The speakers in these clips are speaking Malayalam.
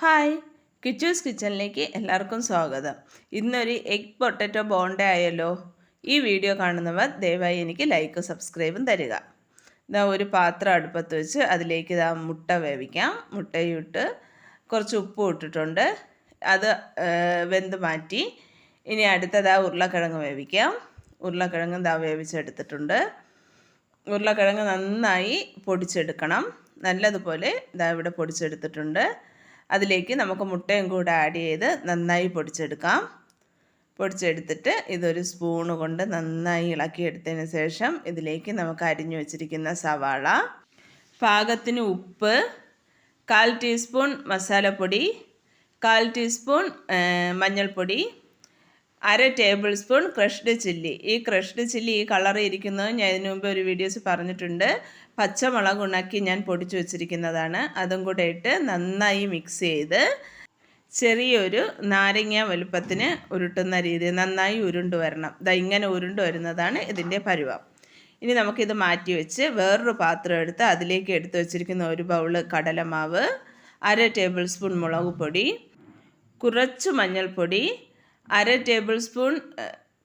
ഹായ്, കിച്ചൂസ് കിച്ചണിലേക്ക് എല്ലാവർക്കും സ്വാഗതം. ഇന്നൊരു എഗ് പൊട്ടറ്റോ ബോണ്ട ആയല്ലോ. ഈ വീഡിയോ കാണുന്നവർ ദയവായി എനിക്ക് ലൈക്കും സബ്സ്ക്രൈബും തരിക. ഇതാ ഒരു പാത്രം അടുപ്പത്ത് വെച്ച് അതിലേക്ക് ഇതാ മുട്ട വേവിക്കാം. മുട്ടയിട്ട് കുറച്ച് ഉപ്പും ഇട്ടിട്ടുണ്ട്. അത് വെന്ത് മാറ്റി. ഇനി അടുത്തതാ ഉരുളക്കിഴങ്ങ് വേവിക്കാം. ഉരുളക്കിഴങ്ങ് ഇതാ വേവിച്ചെടുത്തിട്ടുണ്ട്. ഉരുളക്കിഴങ്ങ് നന്നായി പൊടിച്ചെടുക്കണം. നല്ലതുപോലെ ഇതാ ഇവിടെ പൊടിച്ചെടുത്തിട്ടുണ്ട്. അതിലേക്ക് നമുക്ക് മുട്ടയും കൂടെ ആഡ് ചെയ്ത് നന്നായി പൊടിച്ചെടുക്കാം. പൊടിച്ചെടുത്തിട്ട് ഇതൊരു സ്പൂണ് കൊണ്ട് നന്നായി ഇളക്കിയെടുത്തതിന് ശേഷം ഇതിലേക്ക് നമുക്ക് അരിഞ്ഞു വച്ചിരിക്കുന്ന സവാള, പാകത്തിന് ഉപ്പ്, 1/4 ടീസ്പൂൺ മസാലപ്പൊടി, 1/4 ടീസ്പൂൺ മഞ്ഞൾപ്പൊടി, 1/2 ടേബിൾ സ്പൂൺ ക്രഷ്ഡ് ചില്ലി. ഈ ക്രഷ്ഡ് ചില്ലി ഈ കളർ ഇരിക്കുന്നത് ഞാൻ ഇതിനു മുമ്പ് ഒരു വീഡിയോസ് പറഞ്ഞിട്ടുണ്ട്. പച്ചമുളക് ഉണക്കി ഞാൻ പൊടിച്ചു വച്ചിരിക്കുന്നതാണ്. അതും കൂടെ ഇട്ട് നന്നായി മിക്സ് ചെയ്ത് ചെറിയൊരു നാരങ്ങ വലുപ്പത്തിന് ഉരുട്ടുന്ന രീതി നന്നായി ഉരുണ്ട് വരണം. ഇങ്ങനെ ഉരുണ്ട് വരുന്നതാണ് ഇതിൻ്റെ പരുവം. ഇനി നമുക്കിത് മാറ്റി വെച്ച് വേറൊരു പാത്രം എടുത്ത് അതിലേക്ക് എടുത്ത് വച്ചിരിക്കുന്ന ഒരു ബൗള് കടലമാവ്, 1/2 ടേബിൾ സ്പൂൺ മുളക് പൊടി, കുറച്ച് മഞ്ഞൾപ്പൊടി, 1/2 ടേബിൾ സ്പൂൺ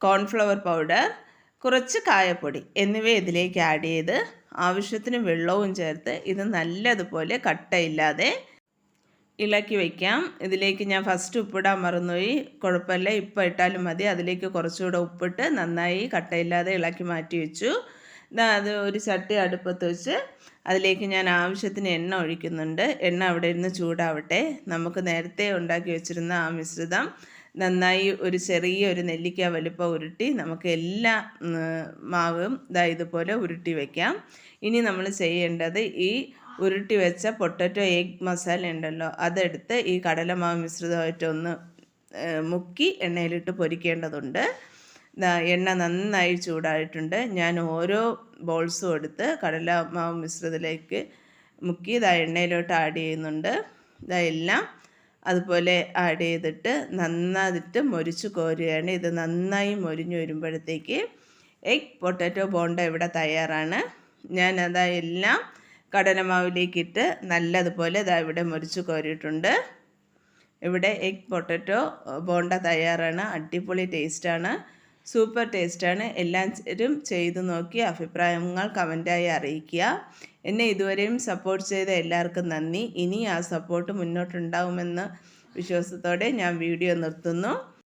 കോൺഫ്ലവർ പൗഡർ, കുറച്ച് കായപ്പൊടി എന്നിവ ഇതിലേക്ക് ആഡ് ചെയ്ത് ആവശ്യത്തിന് വെള്ളവും ചേർത്ത് ഇത് നല്ലതുപോലെ കട്ടയില്ലാതെ ഇളക്കി വയ്ക്കാം. ഇതിലേക്ക് ഞാൻ ഫസ്റ്റ് ഉപ്പിടാൻ മറന്നുപോയി. കുഴപ്പമില്ല, ഇപ്പം ഇട്ടാലും മതി. അതിലേക്ക് കുറച്ചുകൂടെ ഉപ്പിട്ട് നന്നായി കട്ടയില്ലാതെ ഇളക്കി മാറ്റി വെച്ചു. അത് ഒരു ചട്ടി അടുപ്പത്ത് വെച്ച് അതിലേക്ക് ഞാൻ ആവശ്യത്തിന് എണ്ണ ഒഴിക്കുന്നുണ്ട്. എണ്ണ അവിടെ ഇരുന്ന് ചൂടാവട്ടെ. നമുക്ക് നേരത്തെ ഉണ്ടാക്കി വെച്ചിരുന്ന ആ മിശ്രിതം നന്നായി ഒരു ചെറിയൊരു നെല്ലിക്ക വലുപ്പം ഉരുട്ടി നമുക്ക് എല്ലാ മാവും ഇതുപോലെ ഉരുട്ടി വയ്ക്കാം. ഇനി നമ്മൾ ചെയ്യേണ്ടത് ഈ ഉരുട്ടി വെച്ച പൊട്ടറ്റോ എഗ് മസാല ഉണ്ടല്ലോ, അതെടുത്ത് ഈ കടലമാവ് മിശ്രിതമായിട്ടൊന്ന് മുക്കി എണ്ണയിലിട്ട് പൊരിക്കേണ്ടതുണ്ട്. എണ്ണ നന്നായി ചൂടായിട്ടുണ്ട്. ഞാൻ ഓരോ ബോൾസും എടുത്ത് കടലമാവ് മിശ്രിതത്തിലേക്ക് മുക്കി എണ്ണയിലോട്ട് ആഡ് ചെയ്യുന്നുണ്ട്. എല്ലാം അതുപോലെ ആഡ് ചെയ്തിട്ട് നന്നായിട്ട് മൊരിച്ച് കോരുകയാണ്. ഇത് നന്നായി മൊരിഞ്ഞ് വരുമ്പോഴത്തേക്ക് എഗ് പൊട്ടറ്റോ ബോണ്ട ഇവിടെ തയ്യാറാണ്. ഞാൻ എല്ലാം കടലമാവിലേക്കിട്ട് നല്ലതുപോലെ ഇവിടെ മൊരിച്ച് കോരിയിട്ടുണ്ട്. ഇവിടെ എഗ് പൊട്ടറ്റോ ബോണ്ട തയ്യാറാണ്. അടിപൊളി ടേസ്റ്റാണ്, സൂപ്പർ ടേസ്റ്റാണ്. എല്ലാവരും ചെയ്തു നോക്കി അഭിപ്രായങ്ങൾ കമൻറ്റായി അറിയിക്കുക. എന്നെ ഇതുവരെയും സപ്പോർട്ട് ചെയ്ത എല്ലാവർക്കും നന്ദി. ഇനി ആ സപ്പോർട്ട് മുന്നോട്ടുണ്ടാവുമെന്ന വിശ്വാസത്തോടെ ഞാൻ വീഡിയോ നിർത്തുന്നു.